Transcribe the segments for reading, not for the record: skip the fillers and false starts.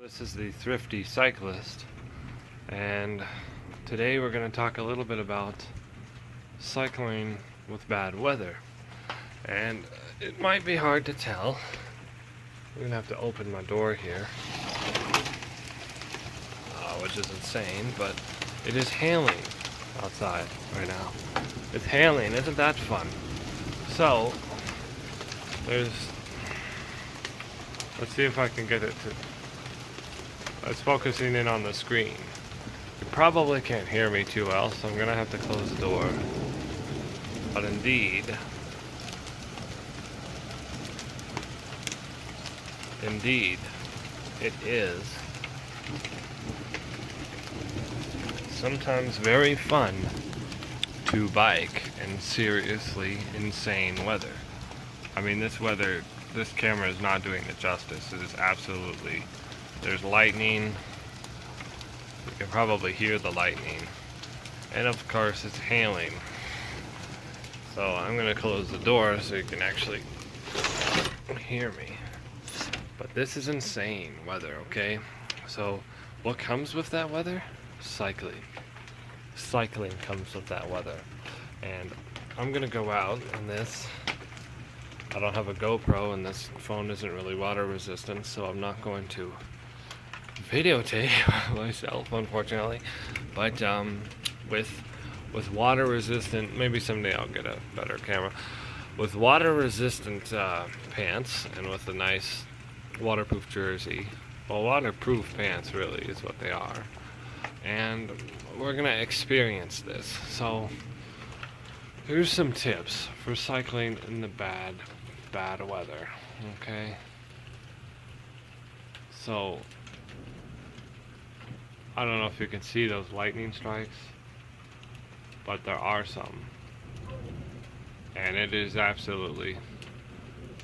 This is the Thrifty Cyclist, and today we're going to talk a little bit about cycling with bad weather. And it might be hard to tell. I'm going to have to open my door here, which is insane, but it is hailing outside right now. It's hailing, isn't that fun? So, let's see if I can get it to... It's focusing in on the screen. You probably can't hear me too well, so I'm gonna have to close the door. But indeed, it is sometimes very fun to bike in seriously insane weather. I mean, this camera is not doing it justice. It is absolutely... There's lightning. You can probably hear the lightning. And of course it's hailing. So I'm going to close the door so you can actually hear me. But this is insane weather, okay? So what comes with that weather? Cycling. Cycling comes with that weather. And I'm going to go out on this. I don't have a GoPro and this phone isn't really water resistant, so I'm not going to videotape myself, unfortunately. But with water resistant, maybe someday I'll get a better camera. With water resistant pants and with a nice waterproof jersey. Well, waterproof pants really is what they are. And we're gonna experience this. So here's some tips for cycling in the bad weather. Okay. So I don't know if you can see those lightning strikes, but there are some. And it is absolutely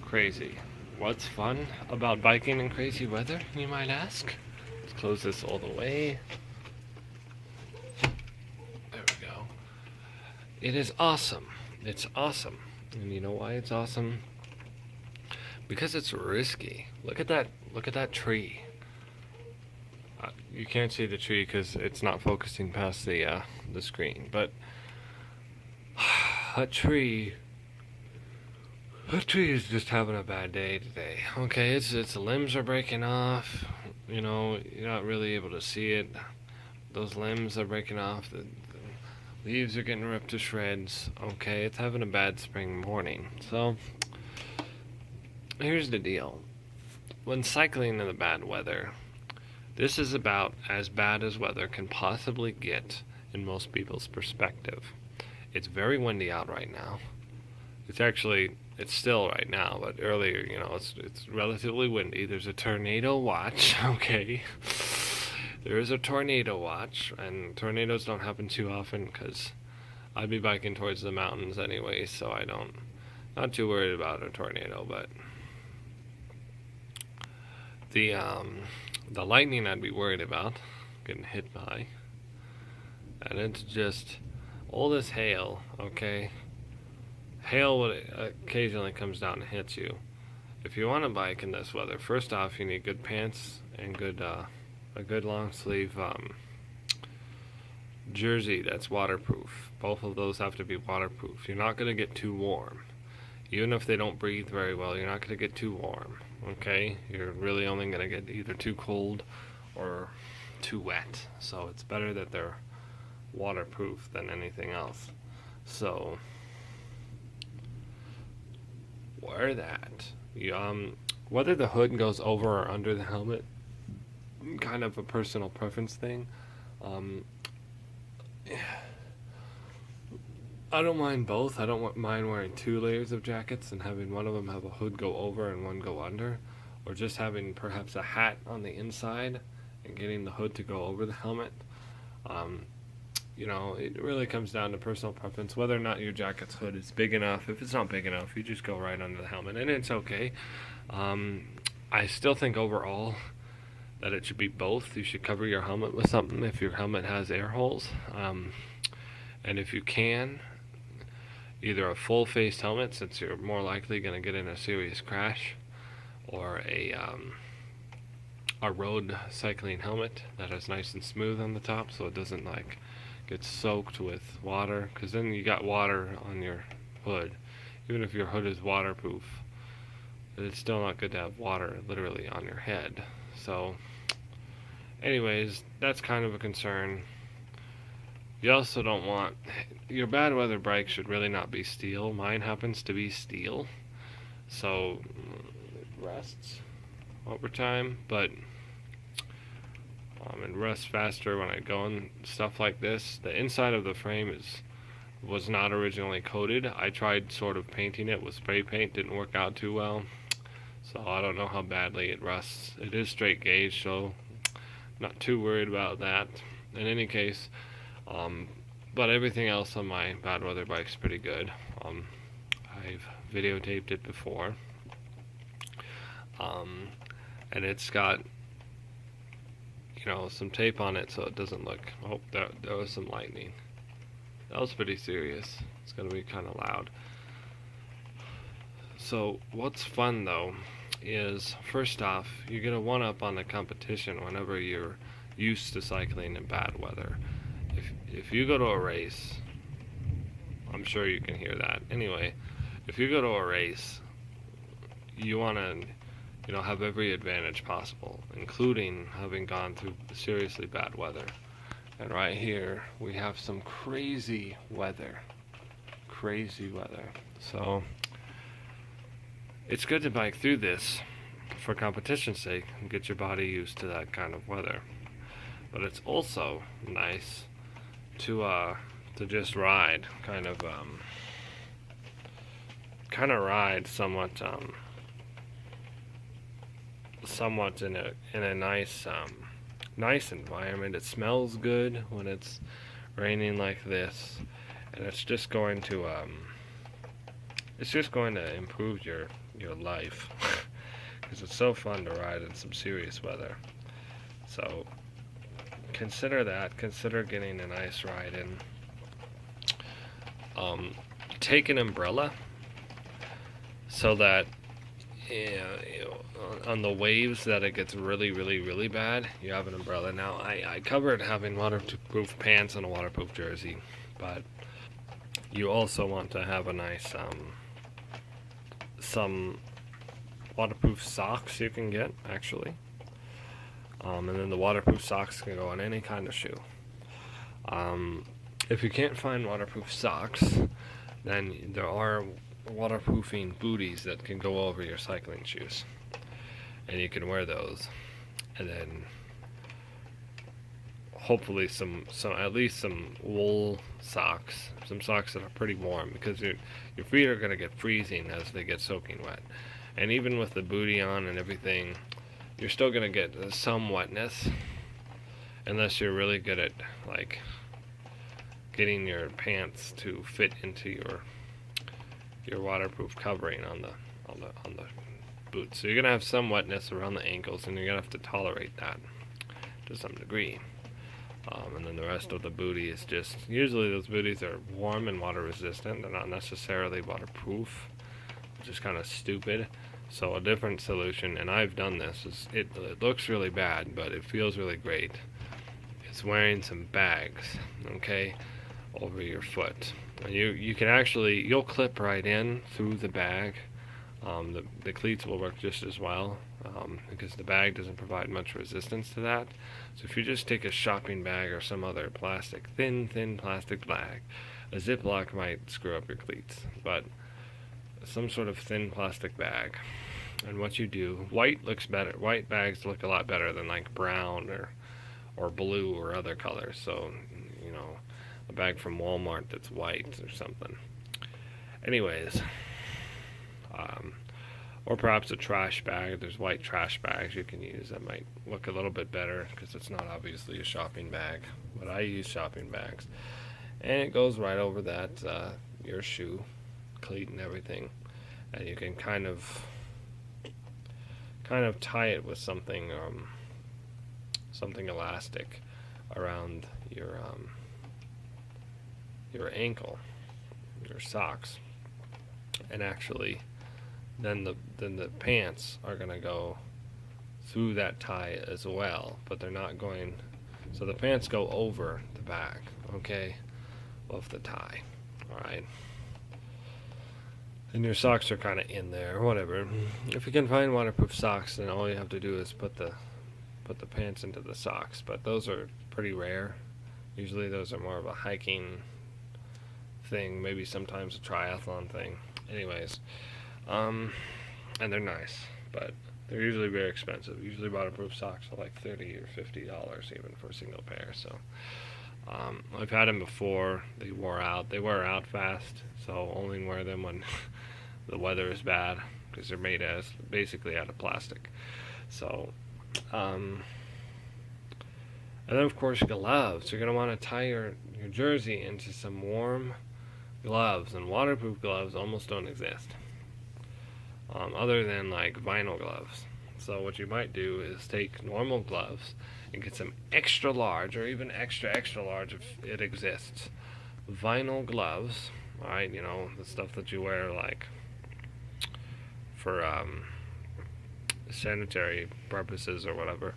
crazy. What's fun about biking in crazy weather, you might ask? Let's close this all the way. There we go. It is awesome. It's awesome. And you know why it's awesome? Because it's risky. Look at that tree. You can't see the tree because it's not focusing past the screen, but that tree is just having a bad day today. Okay, its limbs are breaking off. You know, you're not really able to see it. Those limbs are breaking off. The leaves are getting ripped to shreds. Okay, it's having a bad spring morning. So here's the deal. When cycling in the bad weather, this is about as bad as weather can possibly get in most people's perspective. It's very windy out right now. It's still right now, but earlier, it's relatively windy. There's a tornado watch, okay? There is a tornado watch, and tornadoes don't happen too often because I'd be biking towards the mountains anyway, so not too worried about a tornado, but the lightning I'd be worried about getting hit by. And it's just all this hail, okay? Hail occasionally comes down and hits you. If you want to bike in this weather, first off, you need good pants and a good long sleeve jersey that's waterproof. Both of those have to be waterproof. You're not going to get too warm. Even if they don't breathe very well, you're not going to get too warm. Okay, you're really only going to get either too cold or too wet. So it's better that they're waterproof than anything else. So wear that. Whether the hood goes over or under the helmet, kind of a personal preference thing. I don't mind both. I don't mind wearing 2 layers of jackets and having one of them have a hood go over and one go under, or just having perhaps a hat on the inside and getting the hood to go over the helmet. It really comes down to personal preference, whether or not your jacket's hood is big enough. If it's not big enough, you just go right under the helmet, and it's okay. I still think overall that it should be both. You should cover your helmet with something if your helmet has air holes. And if you can, either a full-faced helmet, since you're more likely going to get in a serious crash, or a road cycling helmet that is nice and smooth on the top, so it doesn't like get soaked with water, because then you got water on your hood. Even if your hood is waterproof, it's still not good to have water literally on your head. So anyways, that's kind of a concern. You also don't want your bad weather bike should really not be steel. Mine happens to be steel, so it rusts over time, but it rusts faster when I go and stuff like this. The inside of the frame was not originally coated. I tried sort of painting it with spray paint, didn't work out too well, so I don't know how badly it rusts. It is straight gauge, so not too worried about that in any case. But everything else on my bad weather bike's pretty good. I've videotaped it before, and it's got, you know, some tape on it so it doesn't look. Oh, there was some lightning. That was pretty serious. It's gonna be kind of loud. So what's fun though is, first off, you get a one-up on the competition whenever you're used to cycling in bad weather. If you go to a race, I'm sure you can hear that. Anyway, if you go to a race, you want to, you know, have every advantage possible, including having gone through seriously bad weather. And right here, we have some crazy weather. Crazy weather. So it's good to bike through this for competition's sake and get your body used to that kind of weather. But it's also nice to just ride, kind of ride somewhat in a nice environment. It smells good when it's raining like this, and it's just going to improve your life because it's so fun to ride in some serious weather. So consider that. Consider getting a nice ride in. Take an umbrella so that on the waves that it gets really, really, really bad, you have an umbrella. Now, I covered having waterproof pants and a waterproof jersey, but you also want to have a nice some waterproof socks you can get, actually. And then the waterproof socks can go on any kind of shoe. If you can't find waterproof socks, then there are waterproofing booties that can go over your cycling shoes, and you can wear those, and then hopefully at least some wool socks, some socks that are pretty warm, because your feet are going to get freezing as they get soaking wet. And even with the bootie on and everything, you're still going to get some wetness, unless you're really good at like getting your pants to fit into your waterproof covering on the boots. So you're gonna have some wetness around the ankles, and you're gonna have to tolerate that to some degree. And then the rest of the bootie is just, usually those booties are warm and water resistant. They're not necessarily waterproof, which is kind of stupid. So a different solution, and I've done this, is it looks really bad, but it feels really great. It's wearing some bags, okay, over your foot. And you can actually, you'll clip right in through the bag. The cleats will work just as well, because the bag doesn't provide much resistance to that. So if you just take a shopping bag or some other plastic, thin plastic bag, a Ziploc might screw up your cleats, but some sort of thin plastic bag. And what you do, white looks better. White bags look a lot better than like brown or blue or other colors. So, you know, a bag from Walmart that's white or something. Anyways, or perhaps a trash bag. There's white trash bags you can use that might look a little bit better because it's not obviously a shopping bag, but I use shopping bags, and it goes right over that your shoe cleat and everything, and you can kind of tie it with something elastic around your ankle, your socks, and actually then the pants are gonna go through that tie as well, but they're not going, so the pants go over the back, okay, of the tie. Alright. And your socks are kind of in there, whatever. If you can find waterproof socks, then all you have to do is put the pants into the socks, but those are pretty rare. Usually those are more of a hiking thing, maybe sometimes a triathlon thing. Anyways, and they're nice, but they're usually very expensive. Usually waterproof socks are like $30 or $50 even for a single pair. So I've had them before. They wore out. They wear out fast, so only wear them when the weather is bad, because they're made as basically out of plastic. So and then of course gloves. You're gonna want to tie your jersey into some warm gloves, and waterproof gloves almost don't exist, other than like vinyl gloves. So what you might do is take normal gloves and get some extra large, or even extra large if it exists, vinyl gloves. Alright, you know, the stuff that you wear like for sanitary purposes or whatever,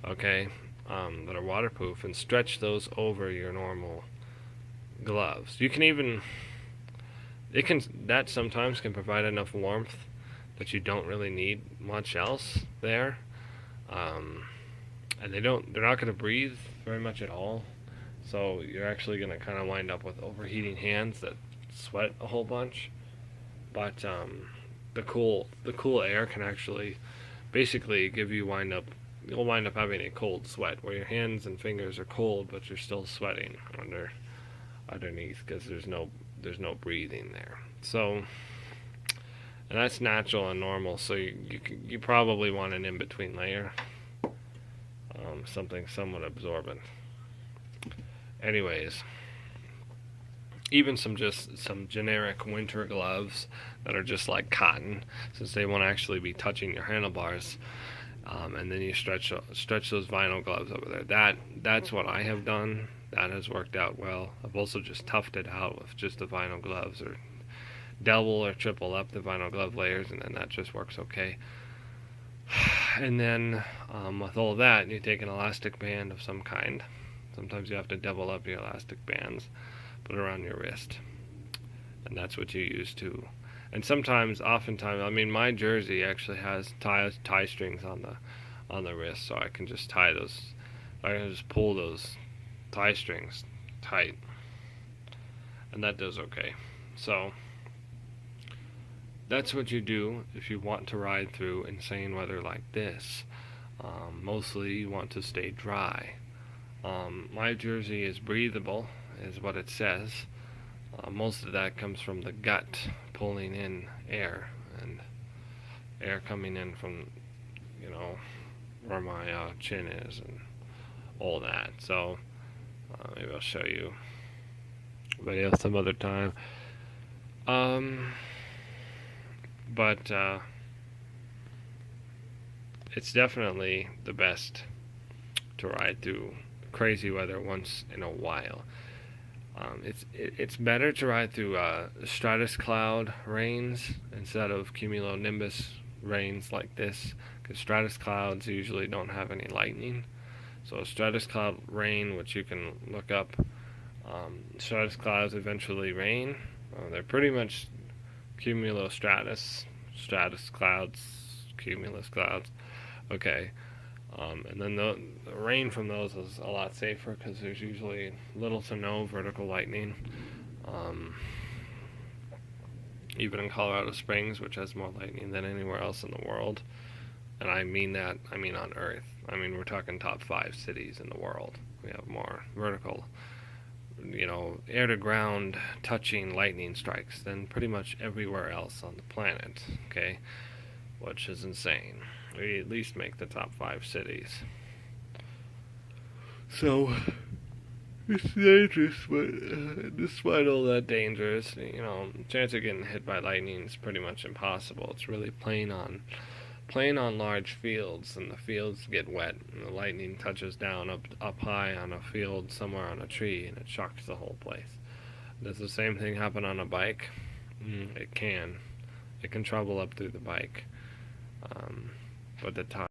okay, that are waterproof, and stretch those over your normal gloves. You can even, that sometimes can provide enough warmth that you don't really need much else there, and they're not going to breathe very much at all, so you're actually going to kind of wind up with overheating hands that sweat a whole bunch. But the cool air can actually basically you'll wind up having a cold sweat, where your hands and fingers are cold but you're still sweating underneath, because there's no breathing there. So, and that's natural and normal, so you probably want an in-between layer, something somewhat absorbent. Anyways, even some generic winter gloves that are just like cotton, since they won't actually be touching your handlebars, and then you stretch those vinyl gloves over there. That's what I have done. That has worked out well. I've also just toughed it out with just the vinyl gloves, or double or triple up the vinyl glove layers, and then that just works okay. And then with all that, you take an elastic band of some kind. Sometimes you have to double up your elastic bands, put it around your wrist, and that's what you use too. And oftentimes, I mean, my jersey actually has tie strings on the wrist, so I can just pull those tie strings tight, and that does okay. So that's what you do if you want to ride through insane weather like this. Mostly you want to stay dry. My jersey is breathable, is what it says. Most of that comes from the gut pulling in air, and air coming in from, you know, where my chin is and all that. So maybe I'll show you a video some other time. But it's definitely the best to ride through crazy weather once in a while. It's better to ride through stratus cloud rains instead of cumulonimbus rains like this, because stratus clouds usually don't have any lightning. So stratus cloud rain, which you can look up, stratus clouds eventually rain. They're pretty much cumulostratus, stratus clouds, cumulus clouds. Okay. And then the rain from those is a lot safer, because there's usually little to no vertical lightning. Even in Colorado Springs, which has more lightning than anywhere else in the world. And I mean on Earth. I mean, we're talking top 5 cities in the world. We have more vertical, air to ground touching lightning strikes than pretty much everywhere else on the planet. Okay? Which is insane. We at least make the top 5 cities. So, it's dangerous, but despite all that dangerous, the chance of getting hit by lightning is pretty much impossible. It's really playing on large fields, and the fields get wet, and the lightning touches down up high on a field somewhere on a tree, and it shocks the whole place. Does the same thing happen on a bike? It can. It can travel up through the bike. But the time